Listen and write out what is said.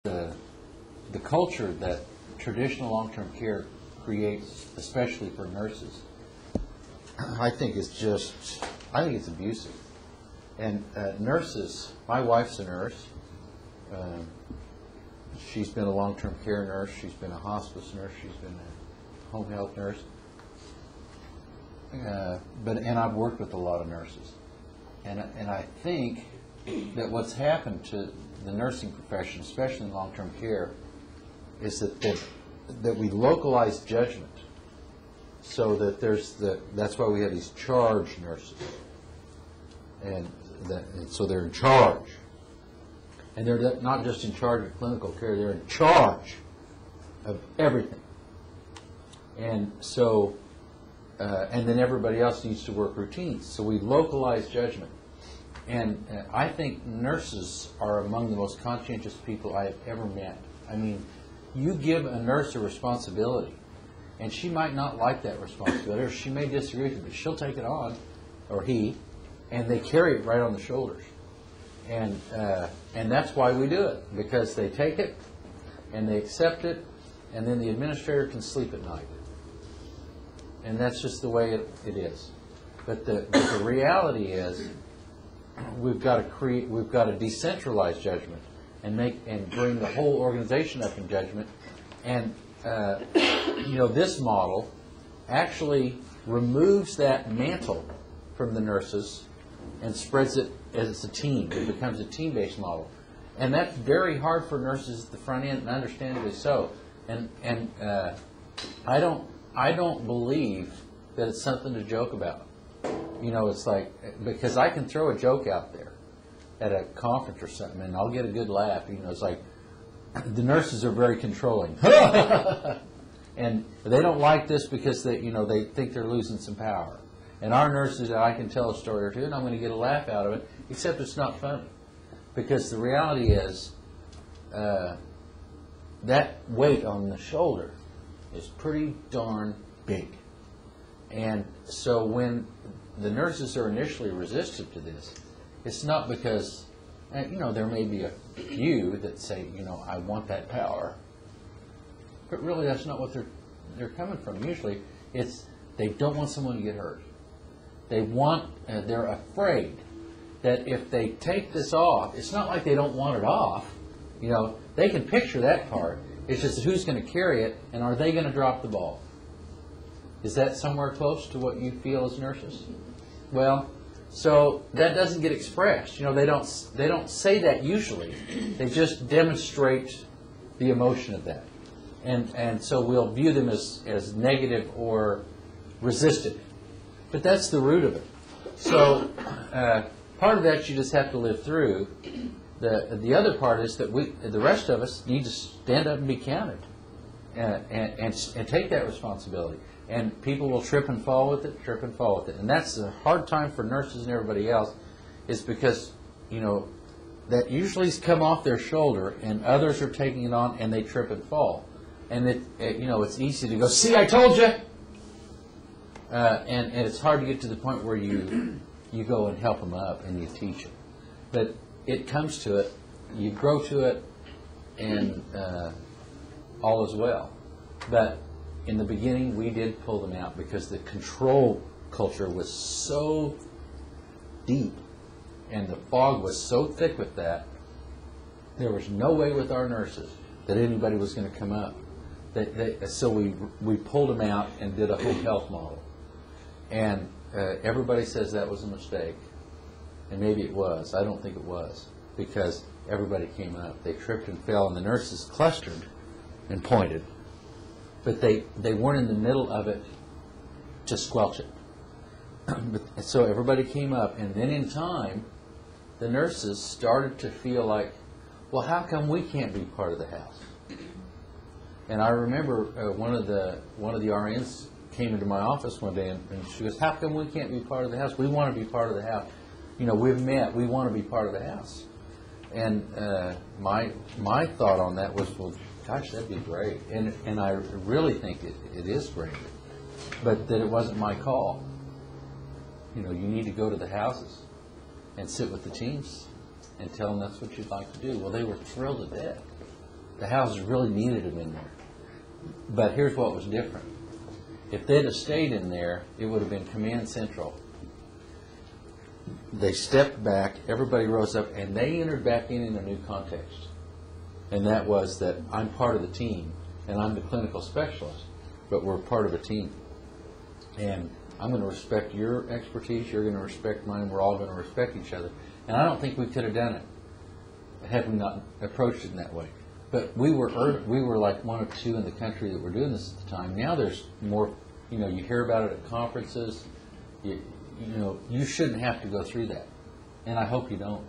the culture that traditional long-term care creates, especially for nurses, I think it's abusive. And nurses, my wife's a nurse. She's been a long-term care nurse. She's been a hospice nurse. She's been a home health nurse. And I've worked with a lot of nurses. And I think that what's happened to the nursing profession, especially in long-term care, is that we localize judgment, so that that's why we have these charge nurses, and so they're in charge, and they're not just in charge of clinical care; they're in charge of everything, and so and then everybody else needs to work routines. So we localize judgment. And I think nurses are among the most conscientious people I have ever met. I mean, you give a nurse a responsibility, and she might not like that responsibility, or she may disagree with it, but she'll take it on, or he, and they carry it right on the shoulders. And that's why we do it, because they take it, and they accept it, and then the administrator can sleep at night. And that's just the way it is. But the reality is, we've got to decentralize judgment and bring the whole organization up in judgment. And this model actually removes that mantle from the nurses and spreads it as a team. It becomes a team-based model, and that's very hard for nurses at the front end, and understandably so. And I don't believe that it's something to joke about. It's like, because I can throw a joke out there at a conference or something, and I'll get a good laugh. It's like, the nurses are very controlling. And they don't like this because they think they're losing some power. And our nurses, I can tell a story or two, and I'm going to get a laugh out of it, except it's not funny. Because the reality is, that weight on the shoulder is pretty darn big. And so when the nurses are initially resistant to this, it's not because, there may be a few that say, I want that power. But really that's not what they're coming from. Usually it's they don't want someone to get hurt. They're afraid that if they take this off, it's not like they don't want it off. They can picture that part. It's just who's going to carry it, and are they going to drop the ball? Is that somewhere close to what you feel as nurses? Well, so that doesn't get expressed. They don't say that usually. They just demonstrate the emotion of that, and so we'll view them as negative or resistant. But that's the root of it. So part of that you just have to live through. The other part is that the rest of us need to stand up and be counted, and take that responsibility. And people will trip and fall with it, And that's a hard time for nurses and everybody else, is because, that usually has come off their shoulder, and others are taking it on, and they trip and fall. And it's easy to go, see, I told you! And it's hard to get to the point where you go and help them up and you teach them. But it comes to it, you grow to it, and all is well. But in the beginning, we did pull them out because the control culture was so deep, and the fog was so thick with that, there was no way with our nurses that anybody was going to come up. So we pulled them out and did a home health model. And everybody says that was a mistake. And maybe it was. I don't think it was, because everybody came up. They tripped and fell, and the nurses clustered and pointed. But they weren't in the middle of it to squelch it. So everybody came up, and then in time, the nurses started to feel like, well, how come we can't be part of the house? And I remember one of the RNs came into my office one day, and she goes, how come we can't be part of the house? We want to be part of the house. We've met. We want to be part of the house. And my thought on that was, well, gosh, that'd be great. And I really think it is great. But that it wasn't my call. You need to go to the houses and sit with the teams and tell them that's what you'd like to do. Well, they were thrilled to death. the houses really needed them in there. But here's what was different. If they'd have stayed in there, it would have been command central. They stepped back, everybody rose up, and they entered back in a new context. And that was that I'm part of the team, and I'm the clinical specialist, but we're part of a team. And I'm going to respect your expertise, you're going to respect mine, we're all going to respect each other. And I don't think we could have done it had we not approached it in that way. But we were like one or two in the country that were doing this at the time. Now there's more, you hear about it at conferences. You shouldn't have to go through that. And I hope you don't.